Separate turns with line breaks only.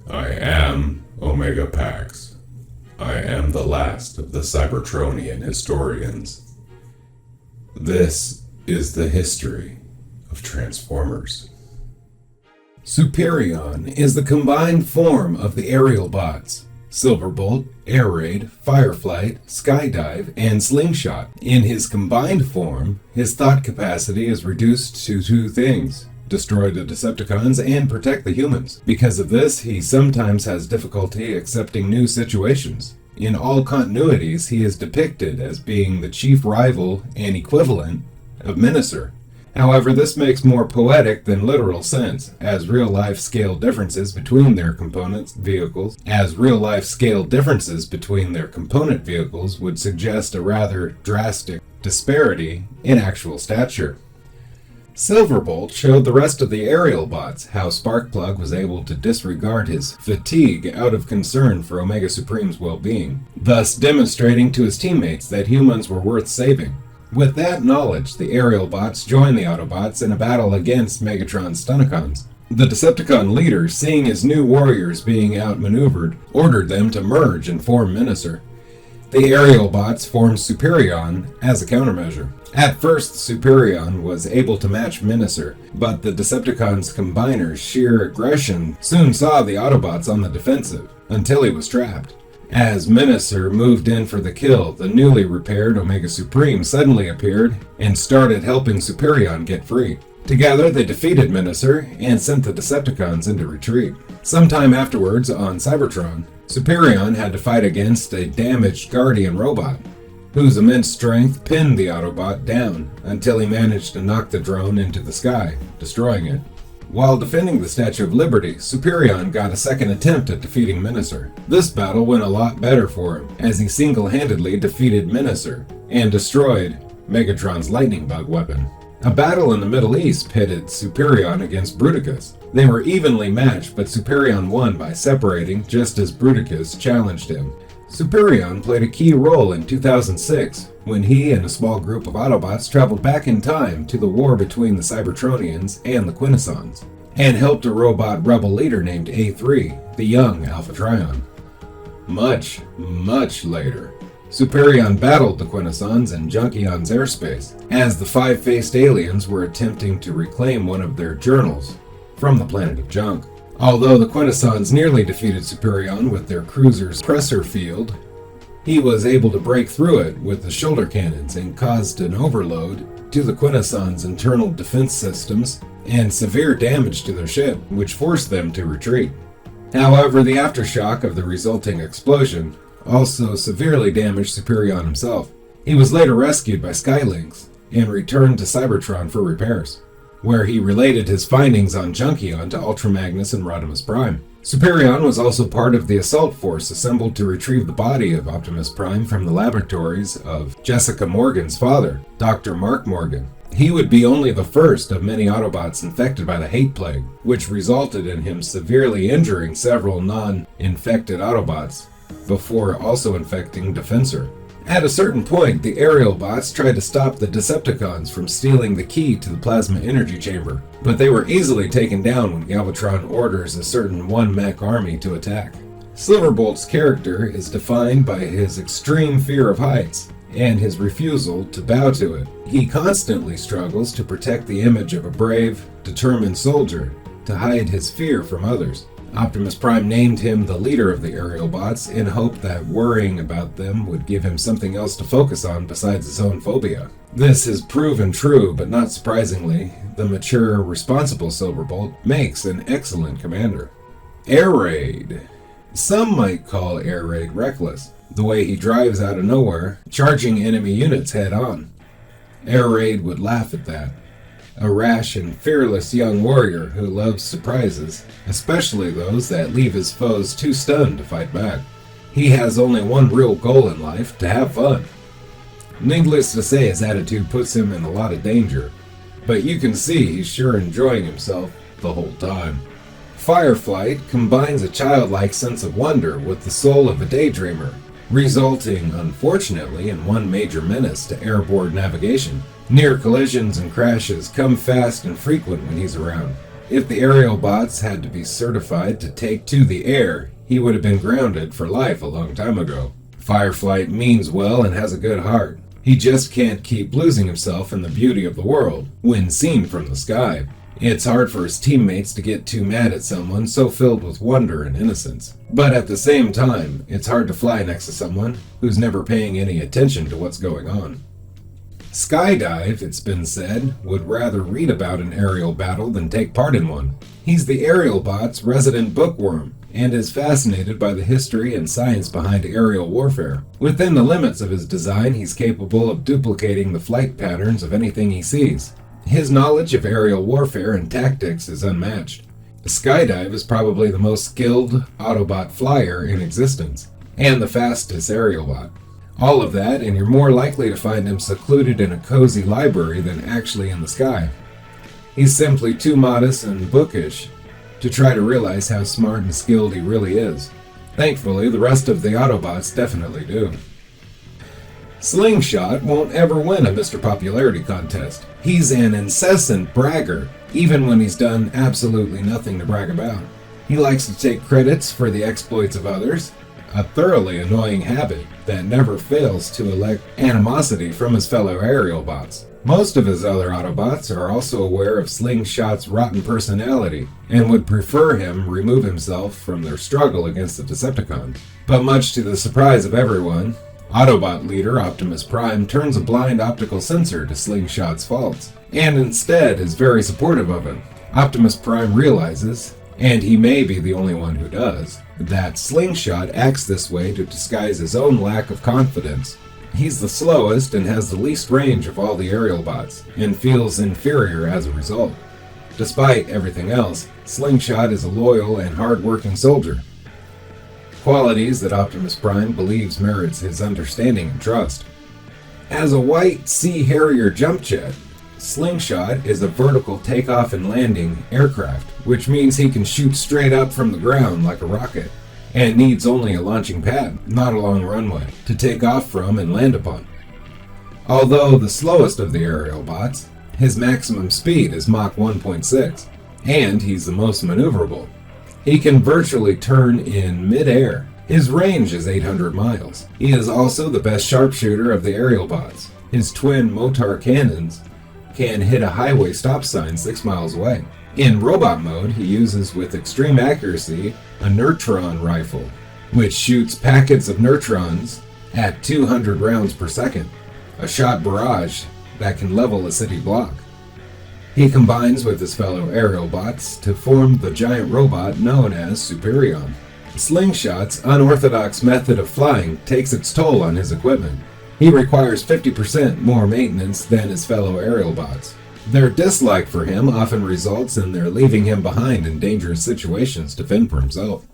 I am Omega Pax. I am the last of the Cybertronian historians. This is the history of Transformers. SUPERION is the combined form of the Aerialbots: Silverbolt, Air Raid, Fireflight, Skydive, and Slingshot. In his combined form, his thought capacity is reduced to two things: destroy the Decepticons and protect the humans. Because of this, he sometimes has difficulty accepting new situations. In all continuities, he is depicted as being the chief rival and equivalent of Minister. However, this makes more poetic than literal sense, as real-life scale differences between their component vehicles would suggest a rather drastic disparity in actual stature. Silverbolt showed the rest of the Aerialbots how Sparkplug was able to disregard his fatigue out of concern for Omega Supreme's well-being, thus demonstrating to his teammates that humans were worth saving. With that knowledge, the Aerialbots joined the Autobots in a battle against Megatron's Stunticons. The Decepticon leader, seeing his new warriors being outmaneuvered, ordered them to merge and form Minister. The Aerialbots formed SUPERION as a countermeasure. At first, SUPERION was able to match Minister, but the Decepticons' combiner's sheer aggression soon saw the Autobots on the defensive, until he was trapped. As Minister moved in for the kill, the newly repaired Omega Supreme suddenly appeared and started helping SUPERION get free. Together, they defeated Minister and sent the Decepticons into retreat. Sometime afterwards, on Cybertron, SUPERION had to fight against a damaged Guardian robot, whose immense strength pinned the Autobot down until he managed to knock the drone into the sky, destroying it. While defending the Statue of Liberty, SUPERION got a second attempt at defeating Minister. This battle went a lot better for him, as he single-handedly defeated Minister and destroyed Megatron's lightning bug weapon. A battle in the Middle East pitted SUPERION against Bruticus. They were evenly matched, but SUPERION won by separating just as Bruticus challenged him. SUPERION played a key role in 2006, when he and a small group of Autobots traveled back in time to the war between the Cybertronians and the Quintessons, and helped a robot rebel leader named A3, the young Alpha Trion. Much later, SUPERION battled the Quintessons in Junkion's airspace, as the five-faced aliens were attempting to reclaim one of their journals from the planet of Junk. Although the Quintessons nearly defeated SUPERION with their cruiser's pressure field, he was able to break through it with the shoulder cannons and caused an overload to the Quintessons' internal defense systems and severe damage to their ship, which forced them to retreat. However, the aftershock of the resulting explosion also severely damaged SUPERION himself. He was later rescued by Skylynx and returned to Cybertron for repairs, where he related his findings on Junkion to Ultramagnus and Rodimus Prime. SUPERION was also part of the assault force assembled to retrieve the body of Optimus Prime from the laboratories of Jessica Morgan's father, Dr. Mark Morgan. He would be only the first of many Autobots infected by the Hate Plague, which resulted in him severely injuring several non-infected Autobots, before also infecting Defensor. At a certain point, the Aerialbots tried to stop the Decepticons from stealing the key to the plasma energy chamber, but they were easily taken down when Galvatron orders a certain one-mech army to attack. Silverbolt's character is defined by his extreme fear of heights and his refusal to bow to it. He constantly struggles to protect the image of a brave, determined soldier to hide his fear from others. Optimus Prime named him the leader of the Aerialbots in hope that worrying about them would give him something else to focus on besides his own phobia. This has proven true, but not surprisingly, the mature, responsible Silverbolt makes an excellent commander. Air Raid. Some might call Air Raid reckless, the way he drives out of nowhere, charging enemy units head-on. Air Raid would laugh at that. A rash and fearless young warrior who loves surprises, especially those that leave his foes too stunned to fight back. He has only one real goal in life: to have fun. Needless to say, his attitude puts him in a lot of danger, but you can see he's sure enjoying himself the whole time. Fireflight combines a childlike sense of wonder with the soul of a daydreamer, resulting, unfortunately, in one major menace to airborne navigation. Near collisions and crashes come fast and frequent when he's around. If the Aerialbots had to be certified to take to the air, he would have been grounded for life a long time ago. Fireflight means well and has a good heart. He just can't keep losing himself in the beauty of the world when seen from the sky. It's hard for his teammates to get too mad at someone so filled with wonder and innocence. But at the same time, it's hard to fly next to someone who's never paying any attention to what's going on. Skydive, it's been said, would rather read about an aerial battle than take part in one. He's the Aerialbots' resident bookworm, and is fascinated by the history and science behind aerial warfare. Within the limits of his design, he's capable of duplicating the flight patterns of anything he sees. His knowledge of aerial warfare and tactics is unmatched. Skydive is probably the most skilled Autobot flyer in existence, and the fastest Aerialbot. All of that, and you're more likely to find him secluded in a cozy library than actually in the sky. He's simply too modest and bookish to try to realize how smart and skilled he really is. Thankfully, the rest of the Autobots definitely do. Slingshot won't ever win a Mr. Popularity contest. He's an incessant bragger, even when he's done absolutely nothing to brag about. He likes to take credits for the exploits of others, a thoroughly annoying habit that never fails to elect animosity from his fellow Aerialbots. Most of his other Autobots are also aware of Slingshot's rotten personality and would prefer him remove himself from their struggle against the Decepticons. But much to the surprise of everyone, Autobot leader Optimus Prime turns a blind optical sensor to Slingshot's faults, and instead is very supportive of him. Optimus Prime realizes, and he may be the only one who does, that Slingshot acts this way to disguise his own lack of confidence. He's the slowest and has the least range of all the Aerialbots, and feels inferior as a result. Despite everything else, Slingshot is a loyal and hard-working soldier, qualities that Optimus Prime believes merits his understanding and trust. As a white Sea Harrier jump jet, Slingshot is a vertical takeoff and landing aircraft, which means he can shoot straight up from the ground like a rocket, and needs only a launching pad, not a long runway, to take off from and land upon. Although the slowest of the Aerialbots, his maximum speed is Mach 1.6, and he's the most maneuverable. He can virtually turn in mid-air. His range is 800 miles. He is also the best sharpshooter of the Aerialbots. His twin Motar cannons can hit a highway stop sign 6 miles away. In robot mode, he uses with extreme accuracy a neutron rifle, which shoots packets of neutrons at 200 rounds per second, a shot barrage that can level a city block. He combines with his fellow Aerialbots to form the giant robot known as SUPERION. Slingshot's unorthodox method of flying takes its toll on his equipment. He requires 50% more maintenance than his fellow Aerialbots. Their dislike for him often results in their leaving him behind in dangerous situations to fend for himself.